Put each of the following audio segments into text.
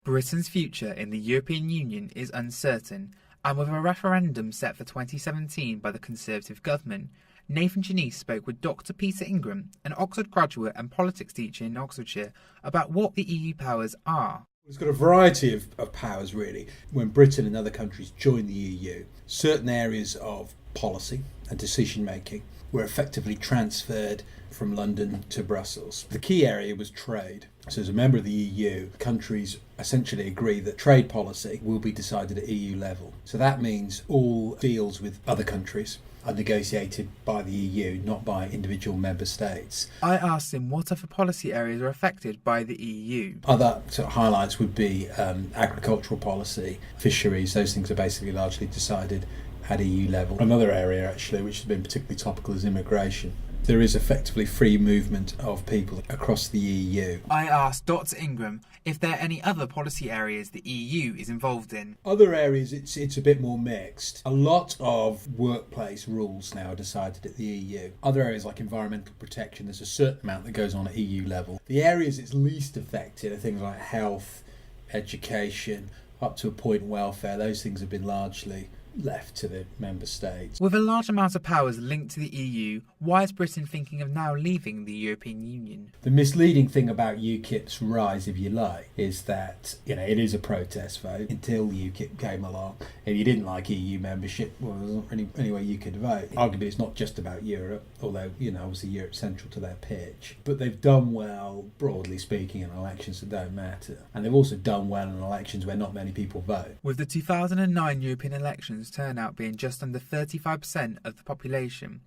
Britain's future in the European Union is uncertain, and with a referendum set for 2017 by the Conservative government, Nathan Jannese spoke with Dr. Peter Ingram, an Oxford graduate and politics teacher in Oxfordshire, about what the EU powers are. It's got a variety of powers, really. When Britain and other countries joined the EU, certain areas of policy and decision making were effectively transferred from London to Brussels. The key area was trade. So as a member of the EU, countries essentially agree that trade policy will be decided at EU level. So that means all deals with other countries are negotiated by the EU, not by individual member states. I asked him what other policy areas are affected by the EU. Other sort of highlights would be agricultural policy, fisheries. Those things are basically largely decided at EU level. Another area actually which has been particularly topical is immigration. There is effectively free movement of people across the EU. I asked Dr. Ingram if there are any other policy areas the EU is involved in. Other areas, it's a bit more mixed. A lot of workplace rules now are decided at the EU. Other areas like environmental protection, there's a certain amount that goes on at EU level. The areas it's least affected are things like health, education, up to a point welfare. Those things have been largely left to the member states. With a large amount of powers linked to the EU, why is Britain thinking of now leaving the European Union? The misleading thing about UKIP's rise, if you like, is that, it is a protest vote until UKIP came along. If you didn't like EU membership, well, there wasn't really any way you could vote. Arguably, it's not just about Europe, although, obviously Europe's central to their pitch. But they've done well, broadly speaking, in elections that don't matter. And they've also done well in elections where not many people vote. With the 2009 European elections turnout being just under 35% of the population,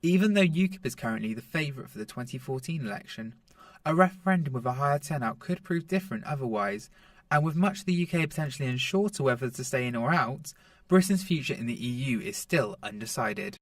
even though UKIP is currently the favourite for the 2014 election, a referendum with a higher turnout could prove different otherwise, and with much of the UK potentially unsure to whether to stay in or out, Britain's future in the EU is still undecided.